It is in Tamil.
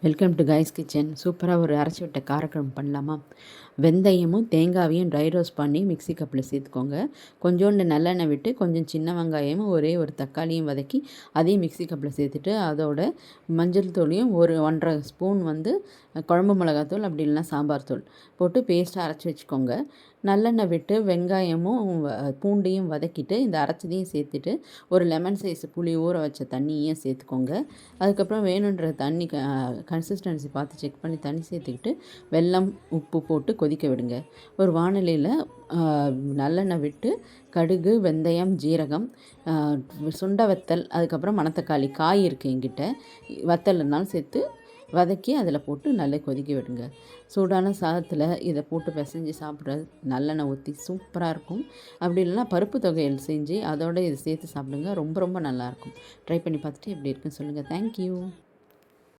Welcome to guys kitchen. சூப்பராக ஒரு அரைச்சி விட்ட காரக்குழம்பு பண்ணலாமா? வெந்தயமும் தேங்காயையும் ட்ரை ரோஸ்ட் பண்ணி மிக்ஸி கப்பில் சேர்த்துக்கோங்க. கொஞ்சோண்டு நல்லெண்ணெய் விட்டு கொஞ்சம் சின்ன வெங்காயமும் ஒரே ஒரு தக்காளியும் வதக்கி அதையும் மிக்ஸி கப்பில் சேர்த்துட்டு அதோட மஞ்சள் தூளையும் ஒரு 1.5 ஸ்பூன் குழம்பு மிளகாத்தூள் அப்படி இல்லைன்னா சாம்பார் தூள் போட்டு பேஸ்ட்டாக அரைச்சி வச்சுக்கோங்க. நல்லெண்ணெய் விட்டு வெங்காயமும் பூண்டையும் வதக்கிட்டு இந்த அரைச்சதையும் சேர்த்துட்டு ஒரு லெமன் சைஸ் புளி ஊற வச்ச தண்ணியும் சேர்த்துக்கோங்க. அதுக்கப்புறம் வேணுன்ற தண்ணி கன்சிஸ்டன்சி பார்த்து செக் பண்ணி தண்ணி சேர்த்துக்கிட்டு வெல்லம் உப்பு போட்டு கொதிக்க விடுங்க. ஒரு வானிலையில் நல்லெண்ணெய் விட்டு கடுகு வெந்தயம் ஜீரகம் சுண்டை வத்தல் அதுக்கப்புறம் மணத்தக்காளி காய் இருக்குது என்கிட்ட, வத்தல் இருந்தாலும் சேர்த்து வதக்கி அதில் போட்டு நல்லா கொதிக்க விடுங்க. சூடான சாதத்தில் இதை போட்டு பிசைஞ்சு சாப்பிட்றது நல்லெண்ணெய் ஊற்றி சூப்பராக இருக்கும். அப்படி இல்லைன்னா பருப்பு தொகையல் செஞ்சு அதோடு இதை சேர்த்து சாப்பிடுங்க. ரொம்ப ரொம்ப நல்லாயிருக்கும். ட்ரை பண்ணி பார்த்துட்டு எப்படி இருக்குன்னு சொல்லுங்கள். தேங்க்யூ.